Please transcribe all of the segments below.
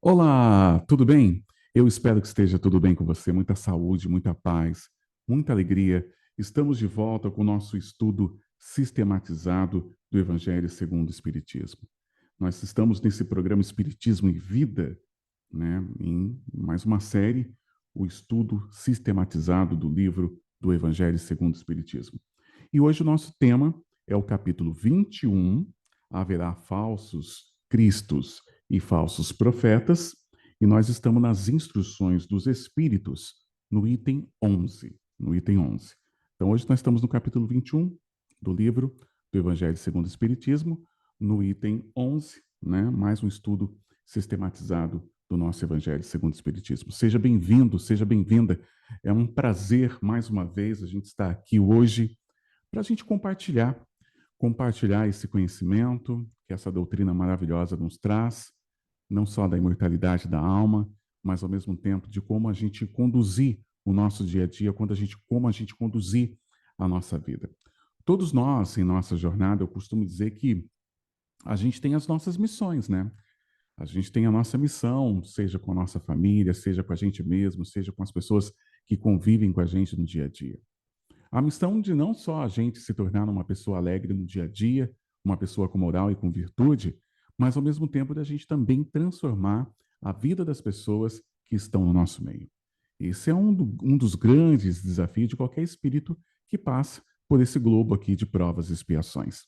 Olá, tudo bem? Eu espero que esteja tudo bem com você, muita saúde, muita paz, muita alegria. Estamos de volta com o nosso estudo sistematizado do Evangelho segundo o Espiritismo. Nós estamos nesse programa Espiritismo em Vida, né, em mais uma série, o estudo sistematizado do livro do Evangelho segundo o Espiritismo. E hoje o nosso tema é o capítulo 21, haverá falsos cristos e falsos profetas, e nós estamos nas instruções dos espíritos, no item 11, no item 11. Então hoje nós estamos no capítulo 21 do livro do Evangelho segundo o Espiritismo, no item 11, né, mais um estudo sistematizado do nosso Evangelho segundo o Espiritismo. Seja bem-vindo, seja bem-vinda. É um prazer, mais uma vez, a gente estar aqui hoje para a gente compartilhar esse conhecimento que essa doutrina maravilhosa nos traz, não só da imortalidade da alma, mas ao mesmo tempo de como a gente conduzir o nosso dia a dia, como a gente conduzir a nossa vida. Todos nós, em nossa jornada, eu costumo dizer que a gente tem as nossas missões, né? A gente tem a nossa missão, seja com a nossa família, seja com a gente mesmo, seja com as pessoas que convivem com a gente no dia a dia. A missão de não só a gente se tornar uma pessoa alegre no dia a dia, uma pessoa com moral e com virtude, mas ao mesmo tempo da gente também transformar a vida das pessoas que estão no nosso meio. Esse é um dos grandes desafios de qualquer espírito que passa por esse globo aqui de provas e expiações.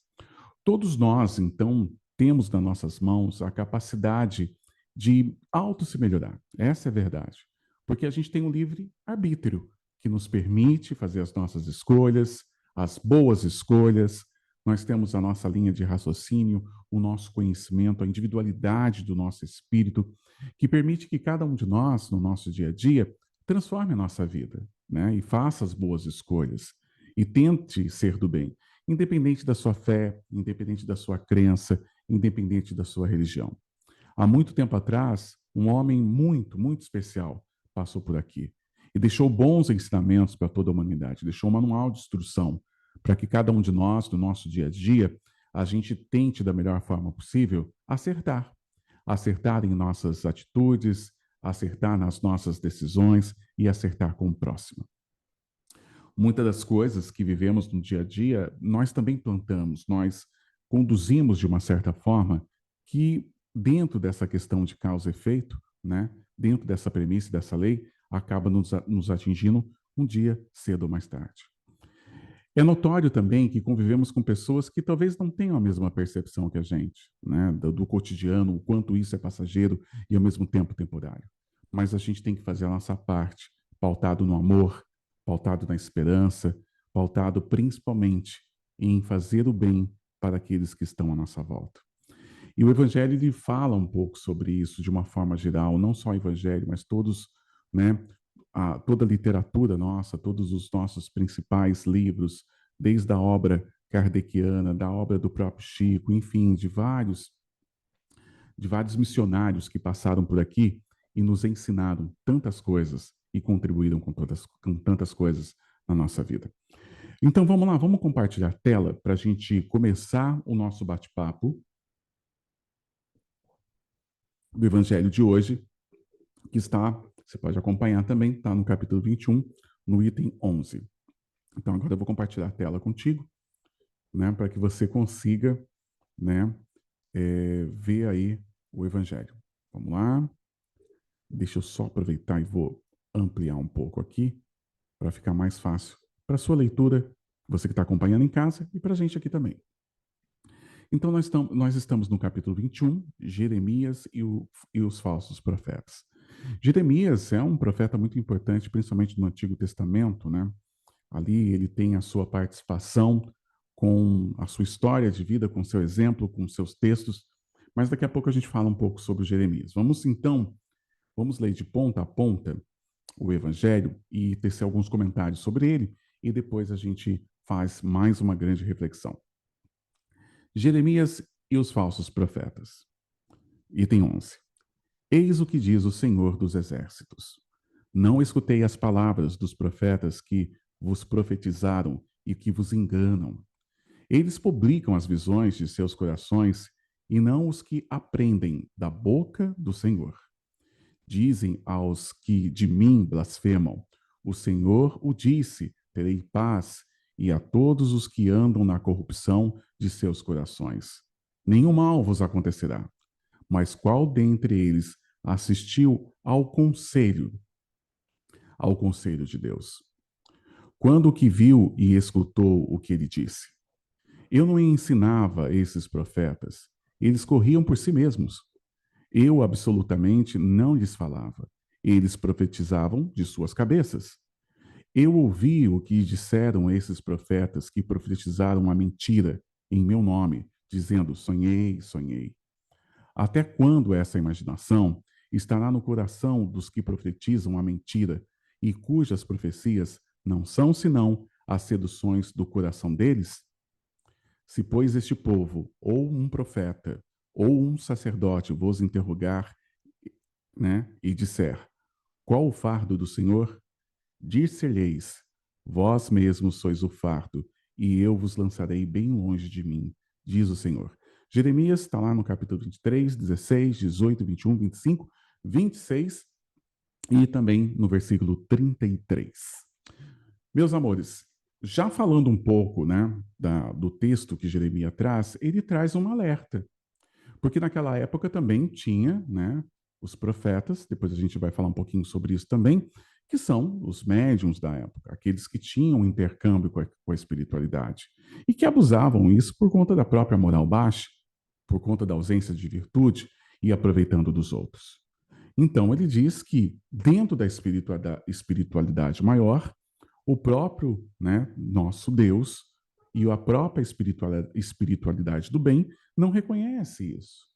Todos nós, então, temos nas nossas mãos a capacidade de auto se melhorar. Essa é a verdade. Porque a gente tem um livre arbítrio que nos permite fazer as nossas escolhas, as boas escolhas. Nós temos a nossa linha de raciocínio, o nosso conhecimento, a individualidade do nosso espírito, que permite que cada um de nós, no nosso dia a dia, transforme a nossa vida, né? E faça as boas escolhas e tente ser do bem, independente da sua fé, independente da sua crença, independente da sua religião. Há muito tempo atrás, um homem muito especial passou por aqui e deixou bons ensinamentos para toda a humanidade, deixou um manual de instrução para que cada um de nós, no nosso dia a dia, a gente tente da melhor forma possível acertar. Acertar em nossas atitudes, acertar nas nossas decisões e acertar com o próximo. Muitas das coisas que vivemos no dia a dia, nós também plantamos, nós conduzimos de uma certa forma que dentro dessa questão de causa e efeito, né, dentro dessa premissa, dessa lei, acaba nos atingindo um dia cedo ou mais tarde. É notório também que convivemos com pessoas que talvez não tenham a mesma percepção que a gente, né, do cotidiano, o quanto isso é passageiro e ao mesmo tempo temporário. Mas a gente tem que fazer a nossa parte, pautado no amor, pautado na esperança, pautado principalmente em fazer o bem para aqueles que estão à nossa volta. E o Evangelho ele fala um pouco sobre isso de uma forma geral, não só o Evangelho, mas todos, né, toda a literatura nossa, todos os nossos principais livros, desde a obra kardeciana, da obra do próprio Chico, enfim, de vários missionários que passaram por aqui e nos ensinaram tantas coisas e contribuíram com tantas coisas na nossa vida. Então vamos lá, vamos compartilhar a tela para a gente começar o nosso bate-papo do Evangelho de hoje, que está, você pode acompanhar também, está no capítulo 21, no item 11. Então agora eu vou compartilhar a tela contigo, né, para que você consiga, né, ver aí o Evangelho. Vamos lá. Deixa eu só aproveitar e vou ampliar um pouco aqui para ficar mais fácil para a sua leitura, você que está acompanhando em casa e para a gente aqui também. Então, nós estamos no capítulo 21, Jeremias e os falsos profetas. Jeremias é um profeta muito importante, principalmente no Antigo Testamento, né? Ali ele tem a sua participação com a sua história de vida, com seu exemplo, com seus textos, mas daqui a pouco a gente fala um pouco sobre Jeremias. Vamos ler de ponta a ponta o Evangelho e tecer alguns comentários sobre ele, e depois a gente faz mais uma grande reflexão. Jeremias e os falsos profetas. Item 11. Eis o que diz o Senhor dos Exércitos. Não escutei as palavras dos profetas que vos profetizaram e que vos enganam. Eles publicam as visões de seus corações e não os que aprendem da boca do Senhor. Dizem aos que de mim blasfemam: o Senhor o disse, terei paz, e a todos os que andam na corrupção de seus corações. Nenhum mal vos acontecerá. Mas qual dentre eles assistiu ao conselho de Deus? Quando o que viu e escutou o que ele disse? Eu não ensinava esses profetas, eles corriam por si mesmos. Eu absolutamente não lhes falava. Eles profetizavam de suas cabeças. Eu ouvi o que disseram esses profetas que profetizaram a mentira em meu nome, dizendo: sonhei, sonhei. Até quando essa imaginação estará no coração dos que profetizam a mentira e cujas profecias não são senão as seduções do coração deles? Se, pois, este povo, ou um profeta, ou um sacerdote vos interrogar, né, e disser: qual o fardo do Senhor? Dir-se-lheis: vós mesmos sois o fardo, e eu vos lançarei bem longe de mim, diz o Senhor. Jeremias está lá no capítulo 23, 16, 18, 21, 25, 26 e também no versículo 33. Meus amores, já falando um pouco, né, do texto que Jeremias traz, ele traz um alerta. Porque naquela época também tinha, né, os profetas, depois a gente vai falar um pouquinho sobre isso também, que são os médiuns da época, aqueles que tinham um intercâmbio com a espiritualidade e que abusavam isso por conta da própria moral baixa, por conta da ausência de virtude e aproveitando dos outros. Então, ele diz que dentro da espiritualidade maior, o próprio, né, nosso Deus e a própria espiritualidade do bem não reconhece isso.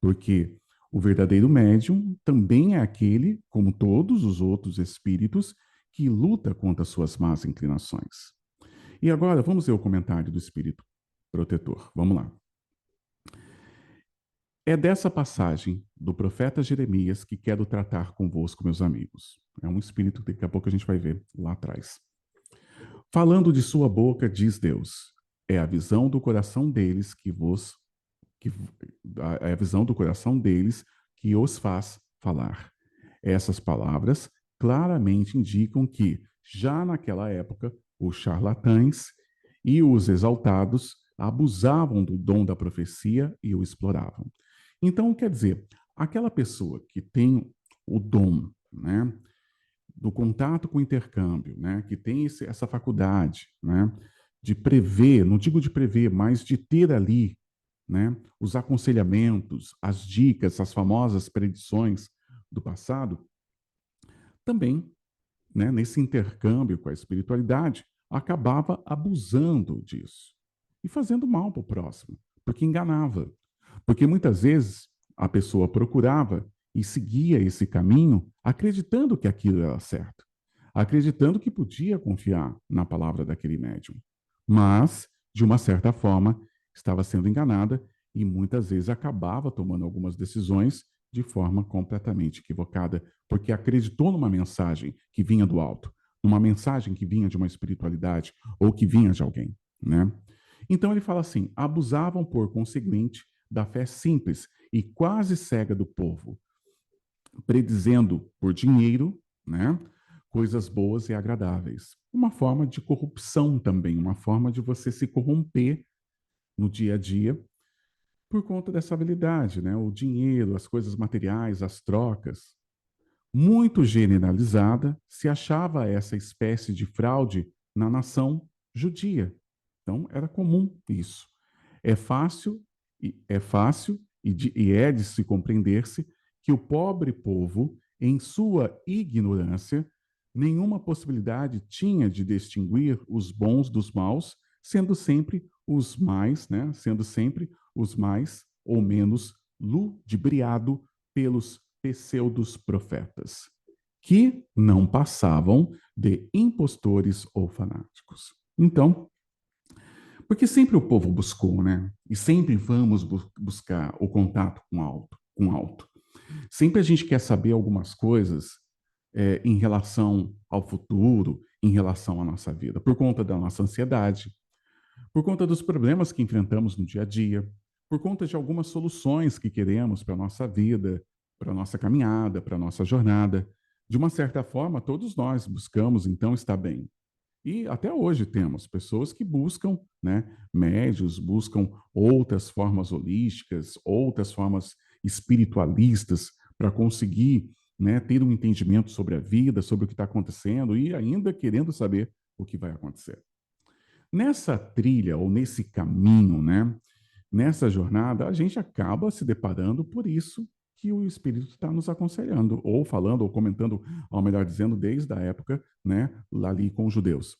Porque o verdadeiro médium também é aquele, como todos os outros espíritos, que luta contra suas más inclinações. E agora vamos ver o comentário do espírito protetor. Vamos lá. É dessa passagem do profeta Jeremias que quero tratar convosco, meus amigos. É um espírito que daqui a pouco a gente vai ver lá atrás. Falando de sua boca, diz Deus, é a visão do coração deles que é a visão do coração deles que os faz falar. Essas palavras claramente indicam que, já naquela época, os charlatães e os exaltados abusavam do dom da profecia e o exploravam. Então, quer dizer, aquela pessoa que tem o dom, né, do contato com o intercâmbio, né, que tem essa faculdade, né, de prever, não digo de prever, mas de ter ali, né, os aconselhamentos, as dicas, as famosas predições do passado, também, né, nesse intercâmbio com a espiritualidade, acabava abusando disso e fazendo mal para o próximo, porque enganava. Porque muitas vezes a pessoa procurava e seguia esse caminho acreditando que aquilo era certo, acreditando que podia confiar na palavra daquele médium. Mas, de uma certa forma, estava sendo enganada e muitas vezes acabava tomando algumas decisões de forma completamente equivocada, porque acreditou numa mensagem que vinha do alto, numa mensagem que vinha de uma espiritualidade ou que vinha de alguém, né? Então ele fala assim: abusavam por conseguinte da fé simples e quase cega do povo, predizendo por dinheiro, né, coisas boas e agradáveis. Uma forma de corrupção também, uma forma de você se corromper no dia a dia por conta dessa habilidade, né? O dinheiro, as coisas materiais, as trocas. Muito generalizada, se achava essa espécie de fraude na nação judia. Então, era comum isso. É fácil e é de se compreender-se que o pobre povo, em sua ignorância, nenhuma possibilidade tinha de distinguir os bons dos maus, sendo sempre os mais, né, sendo sempre os mais ou menos ludibriado pelos pseudos profetas, que não passavam de impostores ou fanáticos. Então, porque sempre o povo buscou, né? E sempre vamos buscar o contato com o alto. Sempre a gente quer saber algumas coisas em relação ao futuro, em relação à nossa vida, por conta da nossa ansiedade, por conta dos problemas que enfrentamos no dia a dia, por conta de algumas soluções que queremos para a nossa vida, para a nossa caminhada, para a nossa jornada. De uma certa forma, todos nós buscamos, então, estar bem. E até hoje temos pessoas que buscam, né, médios, buscam outras formas holísticas, outras formas espiritualistas para conseguir, né, ter um entendimento sobre a vida, sobre o que está acontecendo e ainda querendo saber o que vai acontecer. Nessa trilha ou nesse caminho, né, nessa jornada, a gente acaba se deparando por isso que o Espírito está nos aconselhando, ou falando, ou comentando, ou melhor dizendo, desde a época, né, lá ali com os judeus.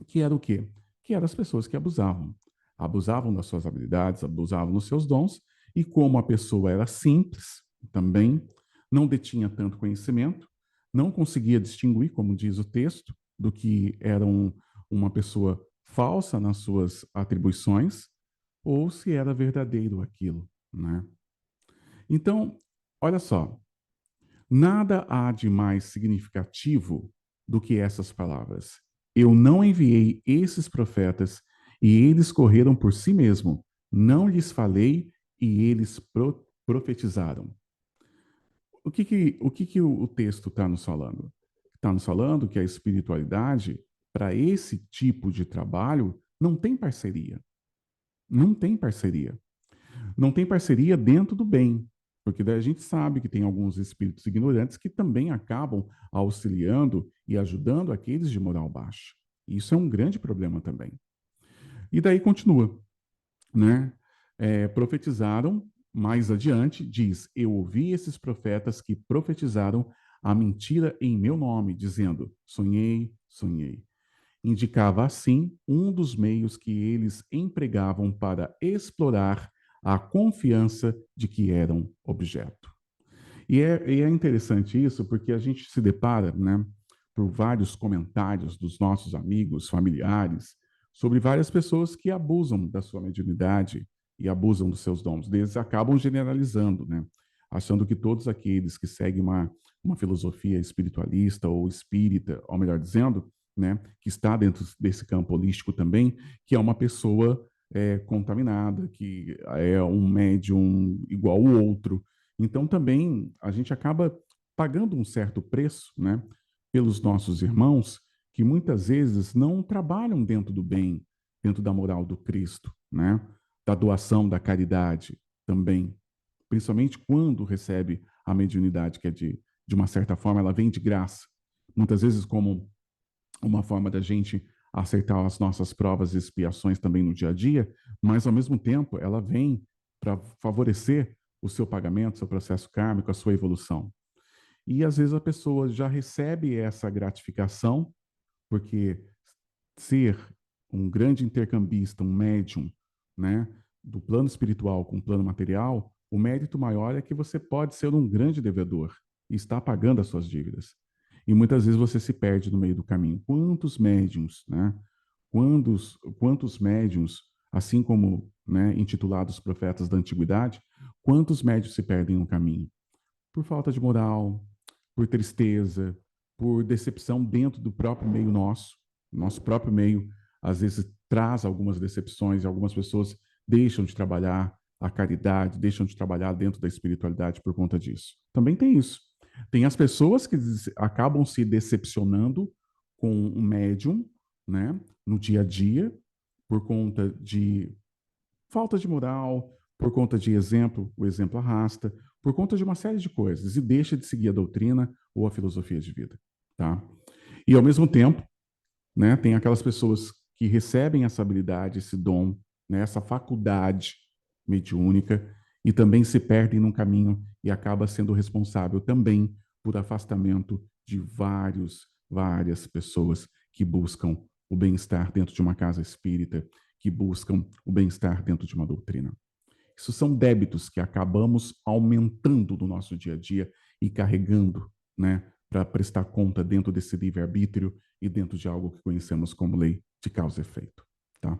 Que era o quê? Que eram as pessoas que abusavam. Abusavam das suas habilidades, abusavam dos seus dons, e como a pessoa era simples, também não detinha tanto conhecimento, não conseguia distinguir, como diz o texto, do que era uma pessoa falsa nas suas atribuições, ou se era verdadeiro aquilo, né? Então, olha só, nada há de mais significativo do que essas palavras. Eu não enviei esses profetas e eles correram por si mesmo. Não lhes falei e eles profetizaram. O que o texto está nos falando? Está nos falando que a espiritualidade, para esse tipo de trabalho, não tem parceria. Não tem parceria. Não tem parceria dentro do bem, porque daí a gente sabe que tem alguns espíritos ignorantes que também acabam auxiliando e ajudando aqueles de moral baixa. Isso é um grande problema também. E daí continua, né? Profetizaram, mais adiante, diz: Eu ouvi esses profetas que profetizaram a mentira em meu nome, dizendo: sonhei, sonhei. Indicava, assim, um dos meios que eles empregavam para explorar a confiança de que eram objeto. E é interessante isso, porque a gente se depara, né, por vários comentários dos nossos amigos, familiares, sobre várias pessoas que abusam da sua mediunidade e abusam dos seus dons. Eles acabam generalizando, né, achando que todos aqueles que seguem uma filosofia espiritualista ou espírita, ou melhor dizendo, né, que está dentro desse campo holístico também, que é uma pessoa contaminada, que é um médium igual o outro. Então, também, a gente acaba pagando um certo preço, né, pelos nossos irmãos, que muitas vezes não trabalham dentro do bem, dentro da moral do Cristo, né, da doação, da caridade também. Principalmente quando recebe a mediunidade, que é de uma certa forma, ela vem de graça. Muitas vezes como uma forma da gente aceitar as nossas provas e expiações também no dia a dia, mas, ao mesmo tempo, ela vem para favorecer o seu pagamento, o seu processo kármico, a sua evolução. E, às vezes, a pessoa já recebe essa gratificação, porque ser um grande intercambista, um médium, né, do plano espiritual com o plano material, o mérito maior é que você pode ser um grande devedor e está pagando as suas dívidas. E muitas vezes você se perde no meio do caminho. Quantos médiums, né? Quantos médiums, assim como, né, intitulados profetas da antiguidade, quantos médiums se perdem no caminho? Por falta de moral, por tristeza, por decepção dentro do próprio meio nosso próprio meio, às vezes traz algumas decepções, e algumas pessoas deixam de trabalhar a caridade, deixam de trabalhar dentro da espiritualidade por conta disso. Também tem isso. Tem as pessoas que acabam se decepcionando com um médium, né, no dia a dia, por conta de falta de moral, por conta de exemplo, o exemplo arrasta, por conta de uma série de coisas, e deixa de seguir a doutrina ou a filosofia de vida, tá? E, ao mesmo tempo, né, tem aquelas pessoas que recebem essa habilidade, esse dom, né, essa faculdade mediúnica, e também se perdem num caminho e acaba sendo responsável também por afastamento de várias pessoas que buscam o bem-estar dentro de uma casa espírita, que buscam o bem-estar dentro de uma doutrina. Isso são débitos que acabamos aumentando no nosso dia a dia e carregando, né, para prestar conta dentro desse livre-arbítrio e dentro de algo que conhecemos como lei de causa e efeito. Tá?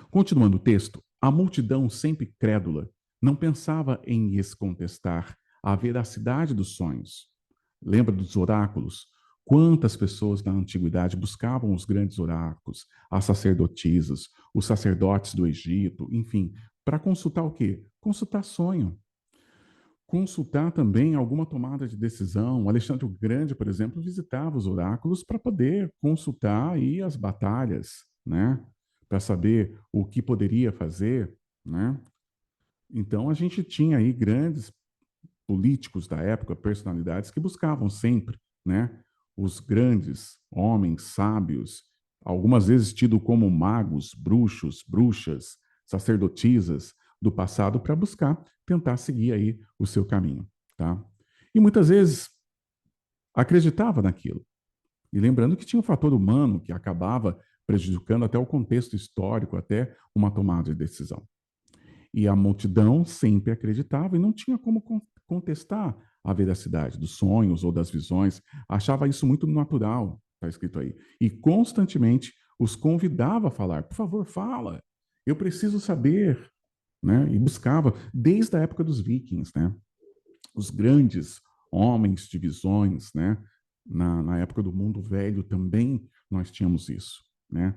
Continuando o texto, a multidão sempre crédula não pensava em lhes contestar a veracidade dos sonhos. Lembra dos oráculos? Quantas pessoas na antiguidade buscavam os grandes oráculos, as sacerdotisas, os sacerdotes do Egito, enfim, para consultar o quê? Consultar sonho. consultar também alguma tomada de decisão. O Alexandre o Grande, por exemplo, visitava os oráculos para poder consultar aí as batalhas, né? Para saber o que poderia fazer, né? Então a gente tinha aí grandes políticos da época, personalidades que buscavam sempre, né? Os grandes homens sábios, algumas vezes tidos como magos, bruxos, bruxas, sacerdotisas do passado para buscar tentar seguir aí o seu caminho, tá? E muitas vezes acreditava naquilo. E lembrando que tinha um fator humano que acabava prejudicando até o contexto histórico, até uma tomada de decisão. E a multidão sempre acreditava e não tinha como contestar a veracidade dos sonhos ou das visões. Achava isso muito natural, está escrito aí. E constantemente os convidava a falar: por favor, fala, eu preciso saber. Né? E buscava, desde a época dos vikings, né? Os grandes homens de visões, né? Na época do mundo velho também nós tínhamos isso, né?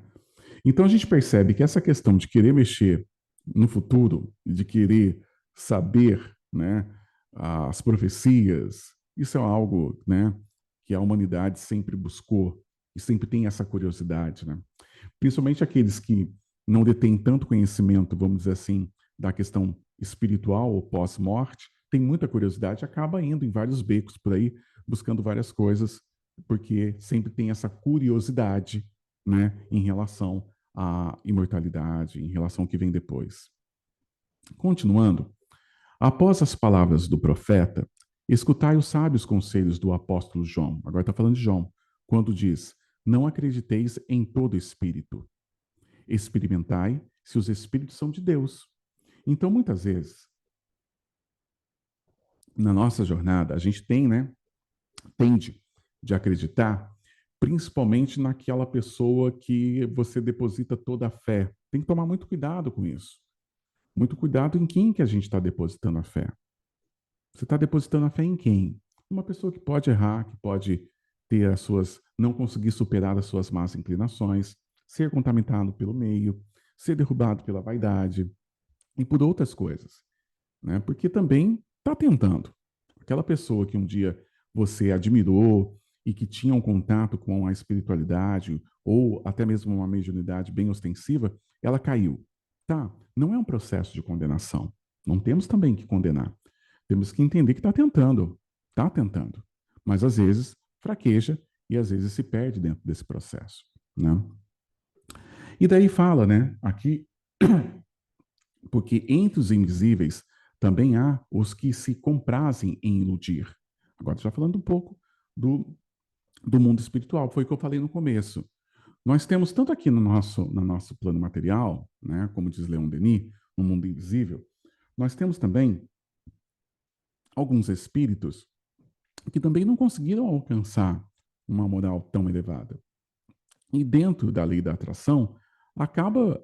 Então a gente percebe que essa questão de querer mexer no futuro, de querer saber, né, as profecias, isso é algo, né, que a humanidade sempre buscou e sempre tem essa curiosidade, né? Principalmente aqueles que não detêm tanto conhecimento, vamos dizer assim, da questão espiritual ou pós-morte, tem muita curiosidade, acaba indo em vários becos por aí, buscando várias coisas, porque sempre tem essa curiosidade, né, em relação à imortalidade, em relação ao que vem depois. Continuando, após as palavras do profeta, escutai os sábios conselhos do apóstolo João. Agora está falando de João, quando diz: não acrediteis em todo espírito. Experimentai se os espíritos são de Deus. Então, muitas vezes, na nossa jornada, a gente tem, né, tende de acreditar, principalmente naquela pessoa que você deposita toda a fé. Tem que tomar muito cuidado com isso. Muito cuidado em quem que a gente está depositando a fé. Você está depositando a fé em quem? Uma pessoa que pode errar, que pode ter as suas, não conseguir superar as suas más inclinações, ser contaminado pelo meio, ser derrubado pela vaidade e por outras coisas, né? Porque também está tentando. Aquela pessoa que um dia você admirou e que tinha um contato com a espiritualidade ou até mesmo uma mediunidade bem ostensiva, ela caiu. Tá, não é um processo de condenação. Não temos também que condenar. Temos que entender que está tentando, mas às vezes fraqueja e às vezes se perde dentro desse processo, né? E daí fala, né, aqui, porque entre os invisíveis também há os que se comprazem em iludir. Agora já falando um pouco do mundo espiritual, foi o que eu falei no começo. Nós temos tanto aqui no nosso plano material, né, como diz Leon Denis, no mundo invisível, nós temos também alguns espíritos que também não conseguiram alcançar uma moral tão elevada. E dentro da lei da atração, acaba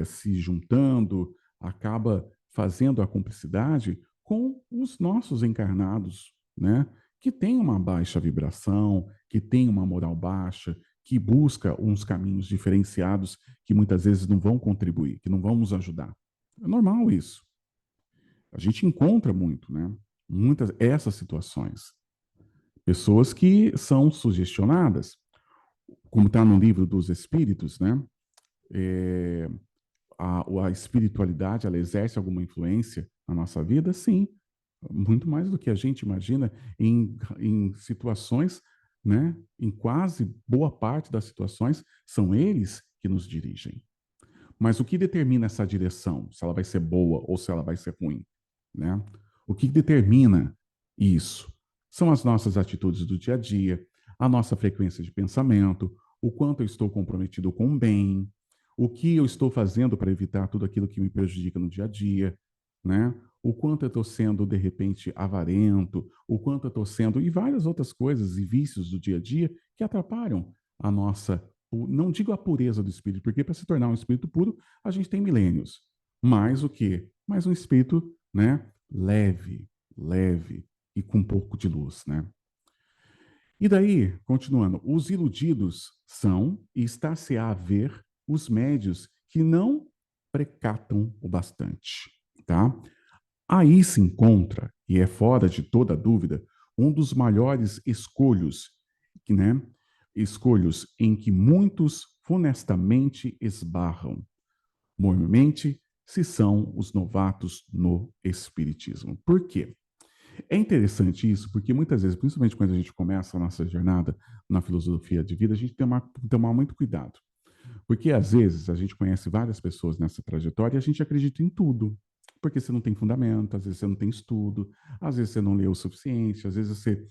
se juntando, acaba fazendo a cumplicidade com os nossos encarnados, né? Que tem uma baixa vibração, que tem uma moral baixa, que busca uns caminhos diferenciados que muitas vezes não vão contribuir, que não vão nos ajudar. É normal isso. A gente encontra muito, né? Muitas essas situações. Pessoas que são sugestionadas, como está no livro dos Espíritos, né? É, a espiritualidade, ela exerce alguma influência na nossa vida? Sim, muito mais do que a gente imagina em situações, né? Em quase boa parte das situações, são eles que nos dirigem. Mas o que determina essa direção? Se ela vai ser boa ou se ela vai ser ruim, né? O que determina isso? São as nossas atitudes do dia a dia, a nossa frequência de pensamento, o quanto eu estou comprometido com o bem, o que eu estou fazendo para evitar tudo aquilo que me prejudica no dia a dia, né? O quanto eu estou sendo, de repente, avarento, o quanto eu estou sendo, e várias outras coisas e vícios do dia a dia que atrapalham a nossa, não digo a pureza do espírito, porque para se tornar um espírito puro, a gente tem milênios. Mas o quê? Mais um espírito, né? Leve e com um pouco de luz, né? E daí, continuando, os iludidos são, e está-se a ver, os médios que não precatam o bastante, tá? Aí se encontra, e é fora de toda dúvida um dos maiores escolhos, né? Escolhos em que muitos funestamente esbarram, mormente, se são os novatos no espiritismo. Por quê? É interessante isso, porque muitas vezes, principalmente quando a gente começa a nossa jornada na filosofia de vida, a gente tem que tomar muito cuidado. Porque às vezes a gente conhece várias pessoas nessa trajetória e a gente acredita em tudo. Porque você não tem fundamento, às vezes você não tem estudo, às vezes você não leu o suficiente, às vezes você.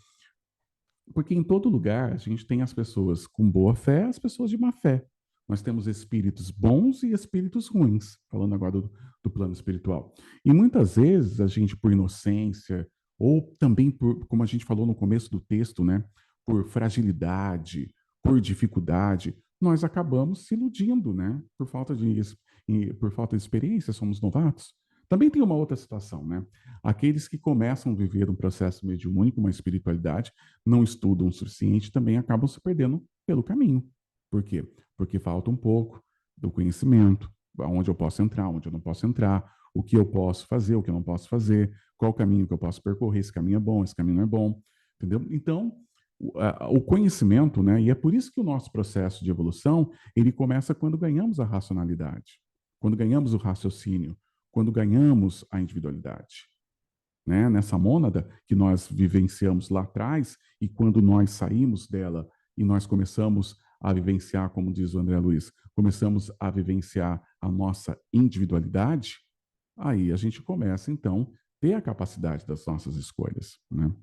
Porque em todo lugar a gente tem as pessoas com boa fé, as pessoas de má fé. Nós temos espíritos bons e espíritos ruins, falando agora do plano espiritual. E muitas vezes a gente, por inocência, ou também por, como a gente falou no começo do texto, né, por fragilidade, por dificuldade, nós acabamos se iludindo, né, por falta de experiência, somos novatos. Também tem uma outra situação, né? Aqueles que começam a viver um processo mediúnico, uma espiritualidade, não estudam o suficiente, também acabam se perdendo pelo caminho. Por quê? Porque falta um pouco do conhecimento, aonde eu posso entrar, onde eu não posso entrar, o que eu posso fazer, o que eu não posso fazer, qual o caminho que eu posso percorrer, esse caminho é bom, esse caminho não é bom, entendeu? Então, o conhecimento, né, e é por isso que o nosso processo de evolução, ele começa quando ganhamos a racionalidade, quando ganhamos o raciocínio, quando ganhamos a individualidade. Né? Nessa mônada que nós vivenciamos lá atrás, e quando nós saímos dela e nós começamos a vivenciar, como diz o André Luiz, começamos a vivenciar a nossa individualidade, aí a gente começa, então, a ter a capacidade das nossas escolhas. Né?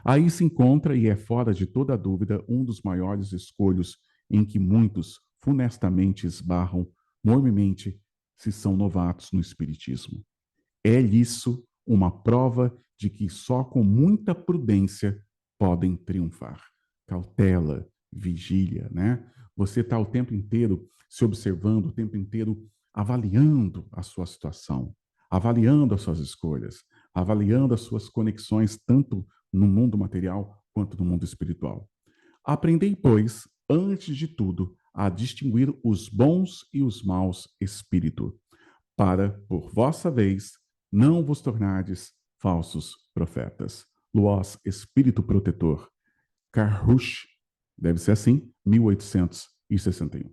Aí se encontra, e é fora de toda dúvida, um dos maiores escolhos em que muitos funestamente esbarram, mormemente, se são novatos no espiritismo. É isso uma prova de que só com muita prudência podem triunfar. Cautela, vigília, né? Você está o tempo inteiro se observando, o tempo inteiro avaliando a sua situação, avaliando as suas escolhas, avaliando as suas conexões, tanto no mundo material quanto no mundo espiritual. Aprendei, pois, antes de tudo, a distinguir os bons e os maus espíritos, para, por vossa vez, não vos tornardes falsos profetas. Luós, Espírito Protetor, Carruch, deve ser assim, 1861.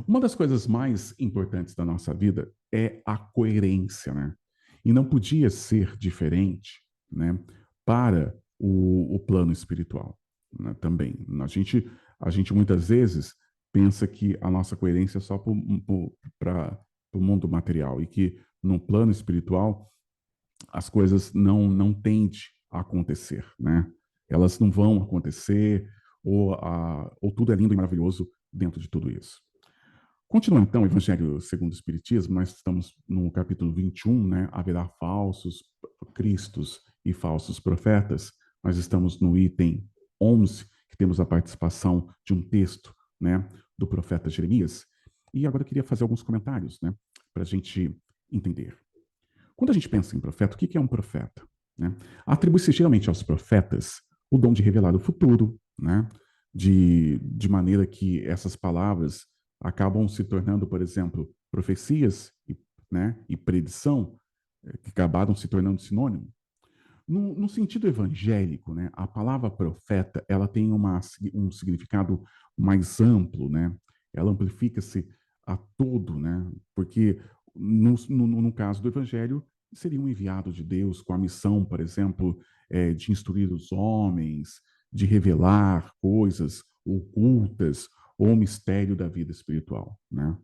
Uma das coisas mais importantes da nossa vida é a coerência, né? E não podia ser diferente, né, para o plano espiritual, né, também. A gente muitas vezes pensa que a nossa coerência é só para o mundo material e que no plano espiritual as coisas não tendem a acontecer, né? Elas não vão acontecer ou tudo é lindo e maravilhoso dentro de tudo isso. Continuando, então, o Evangelho segundo o Espiritismo, nós estamos no capítulo 21, né? Haverá falsos cristos e falsos profetas. Nós estamos no item 11, que temos a participação de um texto, né, do profeta Jeremias. E agora eu queria fazer alguns comentários, né, para a gente entender. Quando a gente pensa em profeta, o que é um profeta? Né? Atribui-se geralmente aos profetas o dom de revelar o futuro, né? De maneira que essas palavras acabam se tornando, por exemplo, profecias né, e predição, que acabaram se tornando sinônimo. No sentido evangélico, né, a palavra profeta ela tem um significado mais amplo, né? Ela amplifica-se a todo, né? Porque no caso do evangelho seria um enviado de Deus com a missão, por exemplo, de instruir os homens, de revelar coisas ocultas ou o mistério da vida espiritual, né?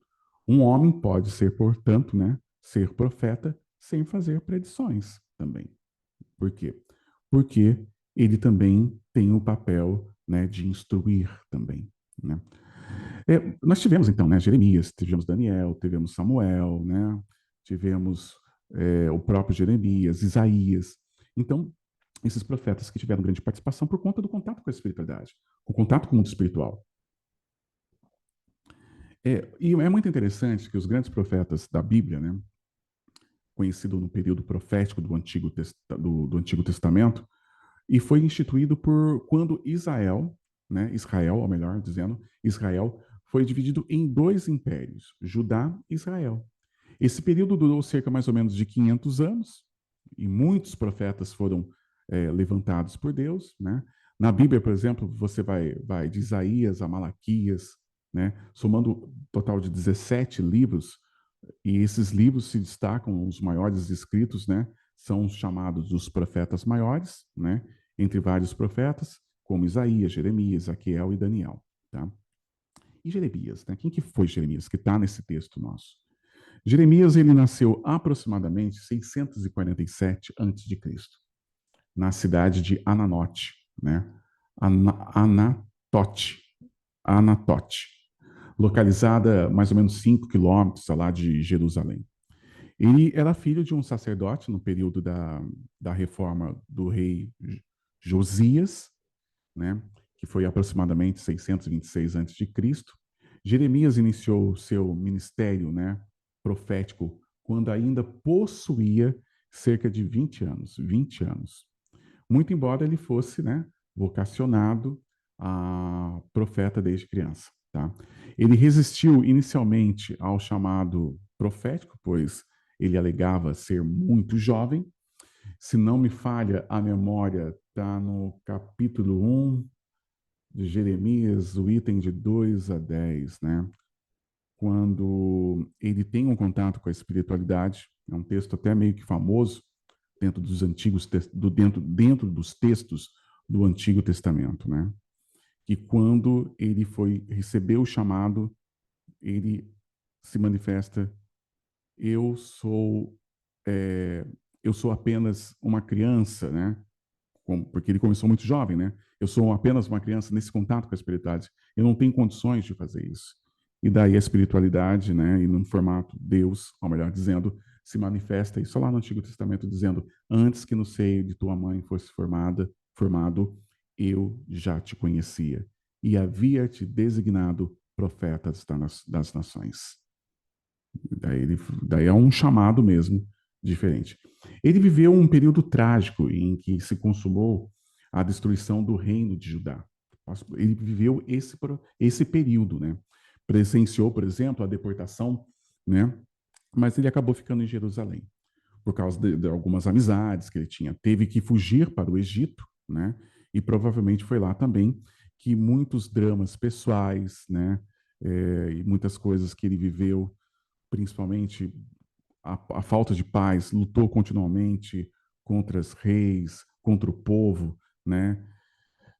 Um homem pode ser, portanto, né, ser profeta sem fazer predições também. Por quê? Porque ele também tem o papel, né, de instruir também. Né? Nós tivemos, então, né, Jeremias, tivemos Daniel, tivemos Samuel, né, tivemos o próprio Jeremias, Isaías. Então, esses profetas que tiveram grande participação por conta do contato com a espiritualidade, o contato com o mundo espiritual. E é muito interessante que os grandes profetas da Bíblia, né, conhecido no período profético do Antigo Testamento, e foi instituído por quando Israel, né, Israel, ou melhor dizendo, Israel foi dividido em dois impérios, Judá e Israel. Esse período durou cerca mais ou menos de 500 anos, e muitos profetas foram levantados por Deus, né? Na Bíblia, por exemplo, você vai de Isaías a Malaquias, né? Somando um total de 17 livros, e esses livros se destacam, os maiores escritos, né? São chamados os profetas maiores, né? Entre vários profetas, como Isaías, Jeremias, Zaqueu e Daniel, tá? E Jeremias, né? Quem que foi Jeremias, que está nesse texto nosso? Jeremias, ele nasceu aproximadamente 647 a.C., na cidade de Ananote, né? Anatote, Anatote, localizada a mais ou menos 5 quilômetros lá de Jerusalém. Ele era filho de um sacerdote no período da reforma do rei Josias, né, que foi aproximadamente 626 a.C. Jeremias iniciou seu ministério, né, profético quando ainda possuía cerca de 20 anos. 20 anos. Muito embora ele fosse, né, vocacionado a profeta desde criança. Tá? Ele resistiu inicialmente ao chamado profético, pois ele alegava ser muito jovem. Se não me falha a memória, está no capítulo 1 de Jeremias, o item de 2 a 10, né? Quando ele tem um contato com a espiritualidade, é um texto até meio que famoso dentro dos antigos dentro dos textos do Antigo Testamento, né? Que quando ele recebeu o chamado, ele se manifesta: eu sou eu sou apenas uma criança, né? Porque ele começou muito jovem, né? Eu sou apenas uma criança nesse contato com a espiritualidade. Eu não tenho condições de fazer isso. E daí a espiritualidade, né? E num formato Deus, ou melhor dizendo, se manifesta isso lá no Antigo Testamento dizendo: antes que no seio de tua mãe fosse formado, eu já te conhecia e havia te designado profeta das nações. Daí é um chamado mesmo diferente. Ele viveu um período trágico em que se consumou a destruição do reino de Judá. Ele viveu esse período, né? Presenciou, por exemplo, a deportação, né? Mas ele acabou ficando em Jerusalém por causa de algumas amizades que ele tinha. Teve que fugir para o Egito, né? E provavelmente foi lá também que muitos dramas pessoais, né? E muitas coisas que ele viveu, principalmente a falta de paz, lutou continuamente contra os reis, contra o povo, né?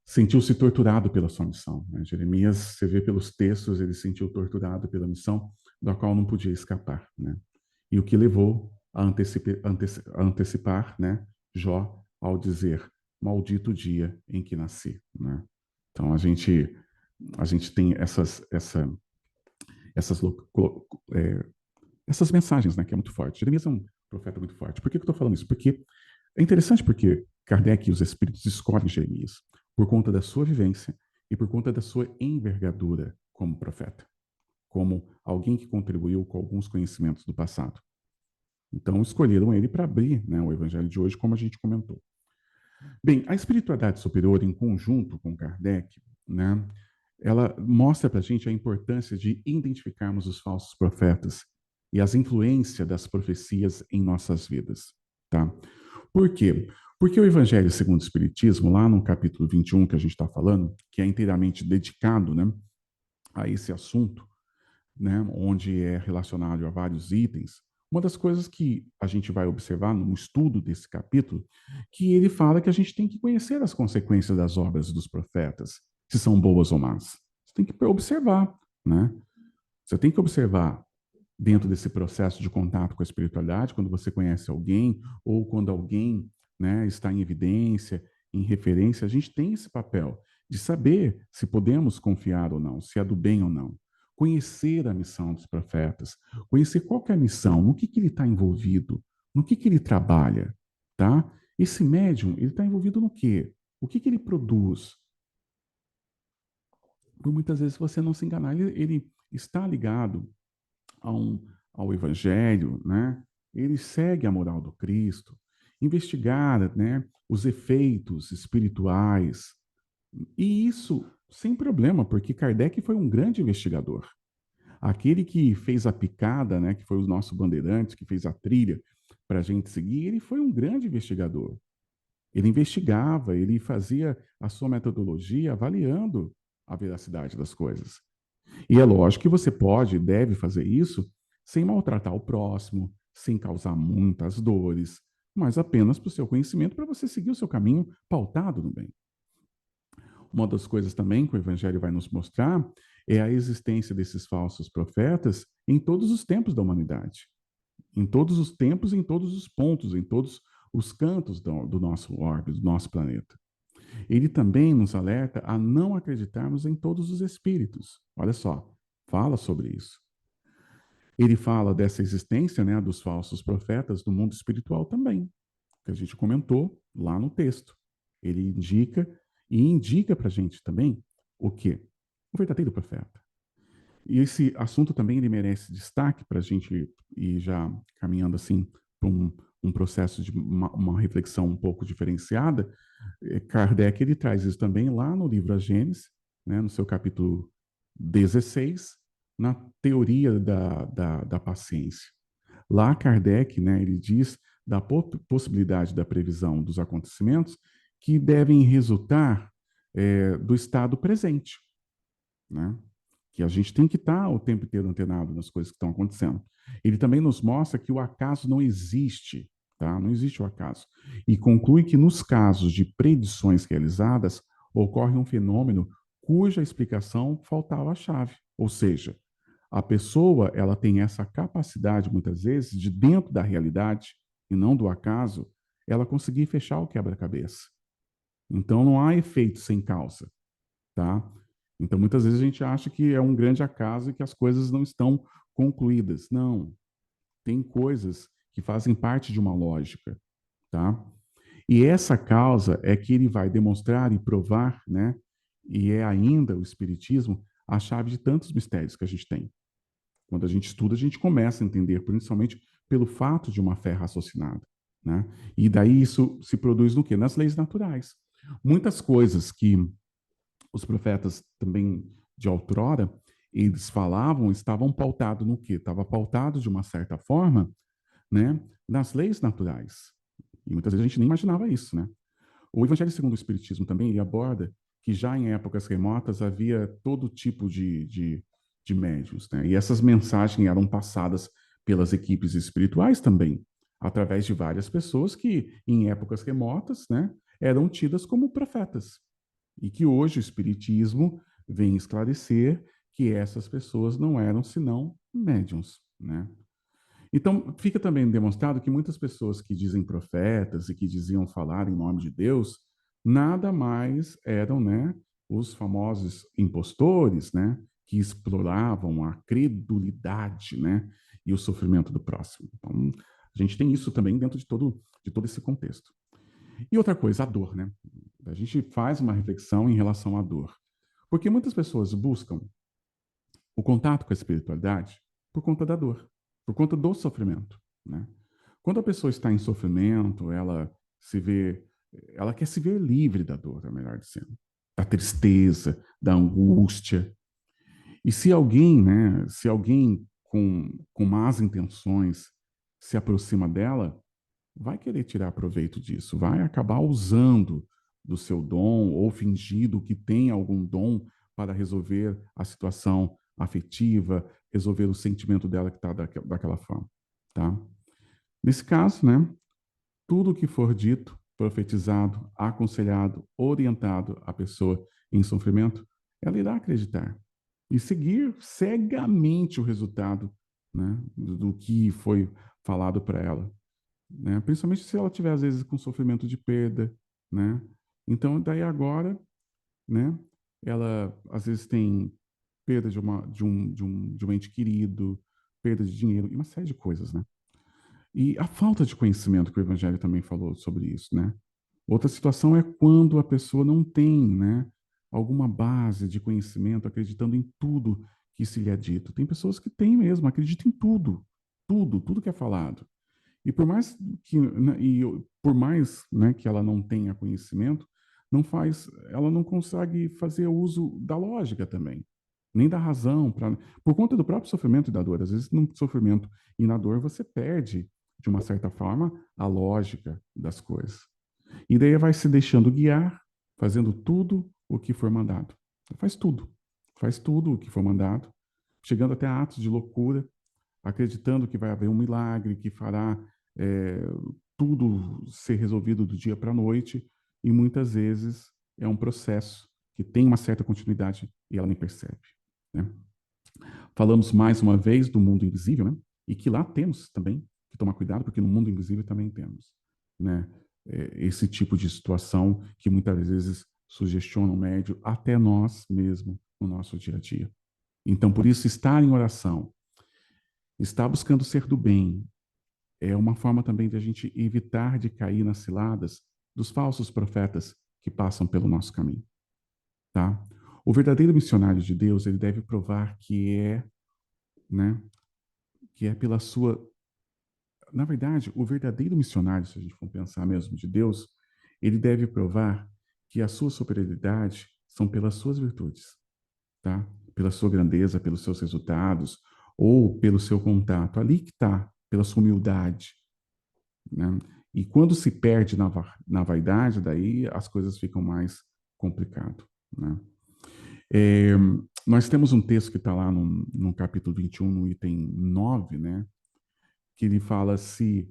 Sentiu-se torturado pela sua missão. Né? Jeremias, você vê pelos textos, ele se sentiu torturado pela missão da qual não podia escapar, né? E o que levou a antecipar, né, Jó ao dizer: maldito o dia em que nasci, né? Então a gente tem essas essas mensagens, né, que é muito forte. Jeremias é um profeta muito forte. Por que eu estou falando isso? Porque é interessante porque Kardec e os espíritos escolhem Jeremias por conta da sua vivência e por conta da sua envergadura como profeta, como alguém que contribuiu com alguns conhecimentos do passado. Então, escolheram ele para abrir, né, o evangelho de hoje, como a gente comentou. Bem, a espiritualidade superior, em conjunto com Kardec, né, ela mostra para a gente a importância de identificarmos os falsos profetas e as influências das profecias em nossas vidas. Tá? Por quê? Porque o Evangelho segundo o Espiritismo, lá no capítulo 21 que a gente está falando, que é inteiramente dedicado, né, a esse assunto, né, onde é relacionado a vários itens, uma das coisas que a gente vai observar no estudo desse capítulo, que ele fala que a gente tem que conhecer as consequências das obras dos profetas, se são boas ou más. Você tem que observar, né? Você tem que observar dentro desse processo de contato com a espiritualidade, quando você conhece alguém, ou quando alguém, né, está em evidência, em referência, a gente tem esse papel de saber se podemos confiar ou não, se é do bem ou não. Conhecer a missão dos profetas, conhecer qual que é a missão, no que ele está envolvido, no que ele trabalha, tá? Esse médium, ele está envolvido no quê? O que ele produz? Por muitas vezes você não se enganar, ele está ligado ao Evangelho, né? Ele segue a moral do Cristo, investigar, né, os efeitos espirituais, e isso sem problema, porque Kardec foi um grande investigador. Aquele que fez a picada, né, que foi o nosso bandeirante, que fez a trilha para a gente seguir, ele foi um grande investigador. Ele investigava, ele fazia a sua metodologia avaliando a veracidade das coisas. E é lógico que você pode e deve fazer isso sem maltratar o próximo, sem causar muitas dores, mas apenas para o seu conhecimento, para você seguir o seu caminho pautado no bem. Uma das coisas também que o Evangelho vai nos mostrar é a existência desses falsos profetas em todos os tempos da humanidade. Em todos os tempos, em todos os pontos, em todos os cantos do nosso orbe, do nosso planeta. Ele também nos alerta a não acreditarmos em todos os espíritos. Olha só, fala sobre isso. Ele fala dessa existência, né, dos falsos profetas do mundo espiritual também, que a gente comentou lá no texto. Ele indica para a gente também o quê? O verdadeiro profeta. E esse assunto também ele merece destaque para a gente ir já caminhando assim para um processo de uma reflexão um pouco diferenciada. Kardec ele traz isso também lá no livro A Gênese, né, no seu capítulo 16, na teoria da paciência. Lá Kardec, né, ele diz da possibilidade da previsão dos acontecimentos que devem resultar do estado presente, né? Que a gente tem que estar o tempo inteiro antenado nas coisas que estão acontecendo. Ele também nos mostra que o acaso não existe, tá? Não existe o acaso. E conclui que nos casos de predições realizadas, ocorre um fenômeno cuja explicação faltava a chave. Ou seja, a pessoa ela tem essa capacidade, muitas vezes, de dentro da realidade, e não do acaso, ela conseguir fechar o quebra-cabeça. Então, não há efeito sem causa, tá? Então, muitas vezes a gente acha que é um grande acaso e que as coisas não estão concluídas. Não, tem coisas que fazem parte de uma lógica, tá? E essa causa é que ele vai demonstrar e provar, né? E é ainda o Espiritismo a chave de tantos mistérios que a gente tem. Quando a gente estuda, a gente começa a entender, principalmente pelo fato de uma fé raciocinada, né? E daí isso se produz no quê? Nas leis naturais. Muitas coisas que os profetas também de outrora, eles falavam, estavam pautados no quê? Estava pautado de uma certa forma, né, nas leis naturais. E muitas vezes a gente nem imaginava isso, né? O Evangelho segundo o Espiritismo também, ele aborda que já em épocas remotas havia todo tipo de médiuns, né? E essas mensagens eram passadas pelas equipes espirituais também, através de várias pessoas que, em épocas remotas, né, eram tidas como profetas. E que hoje o Espiritismo vem esclarecer que essas pessoas não eram senão médiuns, né? Então, fica também demonstrado que muitas pessoas que dizem profetas e que diziam falar em nome de Deus, nada mais eram, né, os famosos impostores, né, que exploravam a credulidade, né, e o sofrimento do próximo. Então, a gente tem isso também dentro de todo esse contexto. E outra coisa, a dor, né? A gente faz uma reflexão em relação à dor. Porque muitas pessoas buscam o contato com a espiritualidade por conta da dor, por conta do sofrimento, né? Quando a pessoa está em sofrimento, ela quer se ver livre da dor, é melhor dizendo, da tristeza, da angústia. E se alguém com más intenções se aproxima dela, vai querer tirar proveito disso, vai acabar usando do seu dom ou fingindo que tem algum dom para resolver a situação afetiva, resolver o sentimento dela que está daquela forma, tá? Nesse caso, né, tudo que for dito, profetizado, aconselhado, orientado à pessoa em sofrimento, ela irá acreditar e seguir cegamente o resultado, né, do que foi falado para ela, né? Principalmente se ela tiver às vezes com sofrimento de perda, né? Então daí agora, né? Ela às vezes tem perda de um ente querido, perda de dinheiro e uma série de coisas, né? E a falta de conhecimento que o Evangelho também falou sobre isso, né? Outra situação é quando a pessoa não tem, né, alguma base de conhecimento, acreditando em tudo que se lhe é dito. Tem pessoas que têm mesmo, acreditam em tudo, tudo que é falado. E por mais que, né, por mais, né, que ela não tenha conhecimento, ela não consegue fazer uso da lógica também, nem da razão, por conta do próprio sofrimento e da dor. Às vezes, no sofrimento e na dor, você perde de uma certa forma, a lógica das coisas. E daí vai se deixando guiar, fazendo tudo o que for mandado. Faz tudo o que for mandado, chegando até a atos de loucura, acreditando que vai haver um milagre, que fará tudo ser resolvido do dia para a noite, e muitas vezes é um processo que tem uma certa continuidade e ela nem percebe. Né? Falamos mais uma vez do mundo invisível, né? E que lá temos também que tomar cuidado, porque no mundo invisível também temos, né? Esse tipo de situação que muitas vezes sugestiona o médio até nós mesmos no nosso dia a dia. Então, por isso, estar em oração, estar buscando ser do bem, é uma forma também de a gente evitar de cair nas ciladas dos falsos profetas que passam pelo nosso caminho, tá? O verdadeiro missionário de Deus, ele deve provar né, que é pela sua... Na verdade, o verdadeiro missionário, se a gente for pensar mesmo de Deus, ele deve provar que a sua superioridade são pelas suas virtudes, tá? Pela sua grandeza, pelos seus resultados, ou pelo seu contato. Ali que está, pela sua humildade, né? E quando se perde na vaidade, daí as coisas ficam mais complicadas, né? Nós temos um texto que está lá no capítulo 21, no item 9, né? Que ele fala: se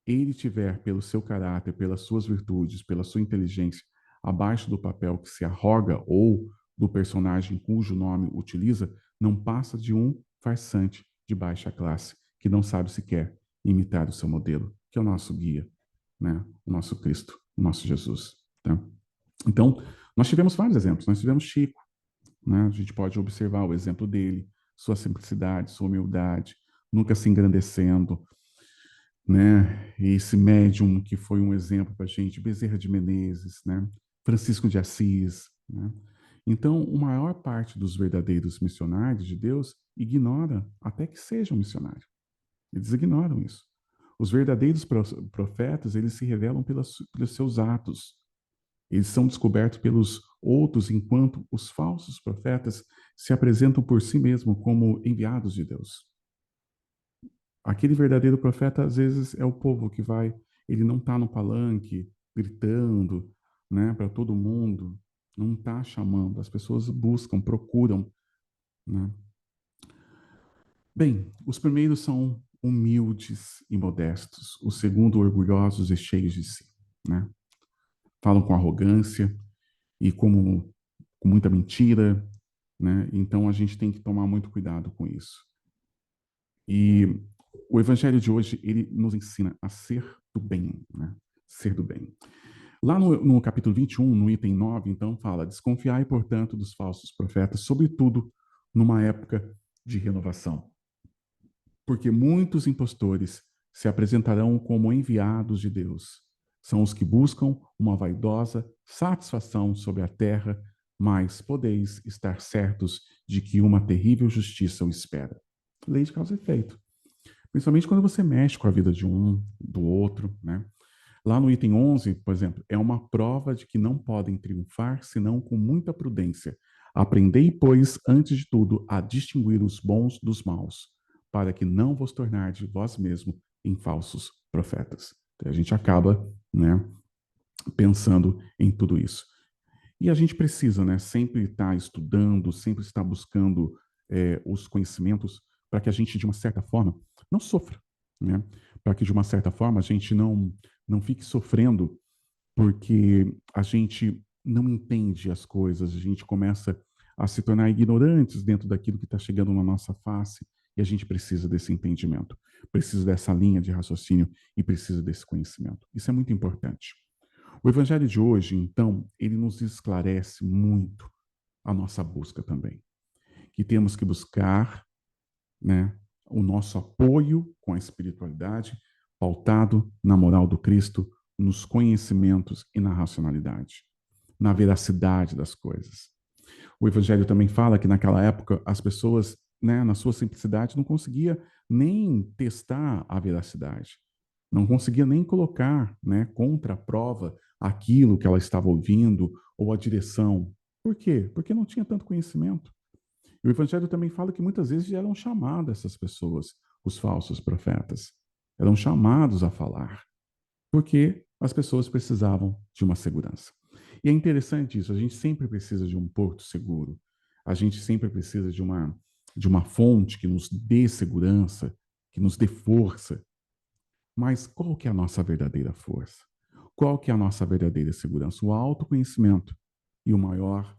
ele tiver, pelo seu caráter, pelas suas virtudes, pela sua inteligência, abaixo do papel que se arroga ou do personagem cujo nome utiliza, não passa de um farsante de baixa classe, que não sabe sequer imitar o seu modelo, que é o nosso guia, né? O nosso Cristo, o nosso Jesus. Tá? Então, nós tivemos vários exemplos. Nós tivemos Chico, né? A gente pode observar o exemplo dele, sua simplicidade, sua humildade, nunca se engrandecendo, né? Esse médium que foi um exemplo para a gente, Bezerra de Menezes, né? Francisco de Assis, né? Então, a maior parte dos verdadeiros missionários de Deus ignora até que sejam missionários. Eles ignoram isso. Os verdadeiros profetas, eles se revelam pelos seus atos. Eles são descobertos pelos outros, enquanto os falsos profetas se apresentam por si mesmos como enviados de Deus. Aquele verdadeiro profeta, às vezes, é o povo que vai, ele não está no palanque, gritando, né, para todo mundo, não está chamando, as pessoas buscam, procuram, né? Bem, os primeiros são humildes e modestos, o segundo, orgulhosos e cheios de si, né? Falam com arrogância e com muita mentira, né? Então a gente tem que tomar muito cuidado com isso. E o evangelho de hoje, ele nos ensina a ser do bem, né? Ser do bem. Lá no capítulo 21, no item 9, então, fala: desconfiai, portanto, dos falsos profetas, sobretudo numa época de renovação. Porque muitos impostores se apresentarão como enviados de Deus. São os que buscam uma vaidosa satisfação sobre a terra, mas podeis estar certos de que uma terrível justiça o espera. Lei de causa e efeito. Principalmente quando você mexe com a vida de um, do outro, né? Lá no item 11, por exemplo, é uma prova de que não podem triunfar senão com muita prudência. Aprendei, pois, antes de tudo, a distinguir os bons dos maus, para que não vos tornardes vós mesmos em falsos profetas. Então, a gente acaba, né, pensando em tudo isso. E a gente precisa, né, sempre estar estudando, sempre estar buscando os conhecimentos para que a gente, de uma certa forma, não sofra, né? Para que, de uma certa forma, a gente não fique sofrendo porque a gente não entende as coisas, a gente começa a se tornar ignorantes dentro daquilo que está chegando na nossa face, e a gente precisa desse entendimento, precisa dessa linha de raciocínio e precisa desse conhecimento. Isso é muito importante. O evangelho de hoje, então, ele nos esclarece muito a nossa busca também, que temos que buscar, né, o nosso apoio com a espiritualidade, pautado na moral do Cristo, nos conhecimentos e na racionalidade, na veracidade das coisas. O Evangelho também fala que naquela época as pessoas, né, na sua simplicidade, não conseguia nem testar a veracidade, não conseguia nem colocar, né, contra a prova aquilo que ela estava ouvindo ou a direção. Por quê? Porque não tinha tanto conhecimento. E o Evangelho também fala que muitas vezes eram chamadas essas pessoas, os falsos profetas. eram chamados a falar, porque as pessoas precisavam de uma segurança. E é interessante isso, a gente sempre precisa de um porto seguro, a gente sempre precisa de uma fonte que nos dê segurança, que nos dê força. Mas qual que é a nossa verdadeira força? Qual que é a nossa verdadeira segurança? O autoconhecimento. E o maior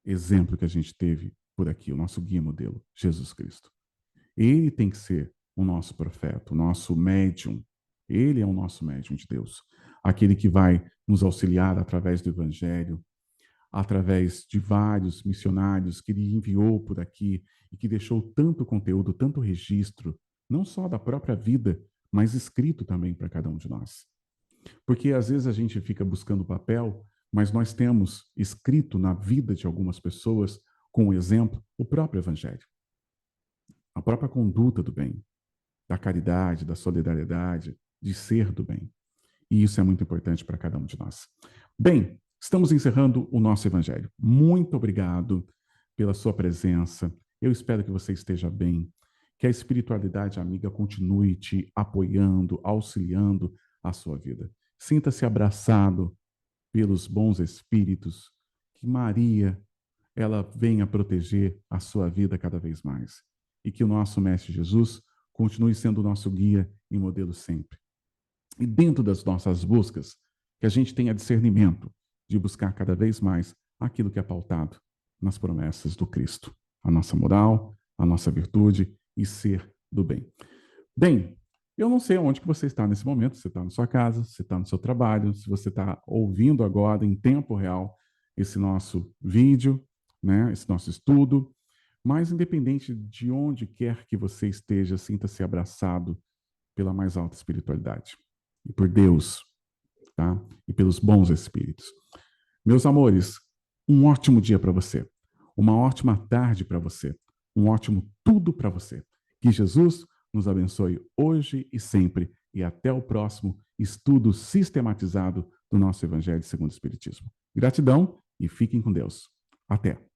exemplo que a gente teve por aqui, o nosso guia modelo, Jesus Cristo. Ele tem que ser o nosso profeta, o nosso médium. Ele é o nosso médium de Deus. Aquele que vai nos auxiliar através do Evangelho, através de vários missionários que ele enviou por aqui e que deixou tanto conteúdo, tanto registro, não só da própria vida, mas escrito também para cada um de nós. Porque às vezes a gente fica buscando papel, mas nós temos escrito na vida de algumas pessoas, com o exemplo, o próprio Evangelho. A própria conduta do bem, da caridade, da solidariedade, de ser do bem. E isso é muito importante para cada um de nós. Bem, estamos encerrando o nosso Evangelho. Muito obrigado pela sua presença. Eu espero que você esteja bem, que a espiritualidade amiga continue te apoiando, auxiliando a sua vida. Sinta-se abraçado pelos bons espíritos, que Maria, ela venha proteger a sua vida cada vez mais. E que o nosso Mestre Jesus continue sendo o nosso guia e modelo sempre. E dentro das nossas buscas, que a gente tenha discernimento de buscar cada vez mais aquilo que é pautado nas promessas do Cristo. A nossa moral, a nossa virtude e ser do bem. Bem, eu não sei onde que você está nesse momento, se você está na sua casa, se você está no seu trabalho, se você está ouvindo agora em tempo real esse nosso vídeo, né, esse nosso estudo, mas independente de onde quer que você esteja, sinta-se abraçado pela mais alta espiritualidade e por Deus, tá? E pelos bons espíritos. Meus amores, um ótimo dia para você, uma ótima tarde para você, um ótimo tudo para você. Que Jesus nos abençoe hoje e sempre e até o próximo estudo sistematizado do nosso Evangelho segundo o Espiritismo. Gratidão e fiquem com Deus. Até!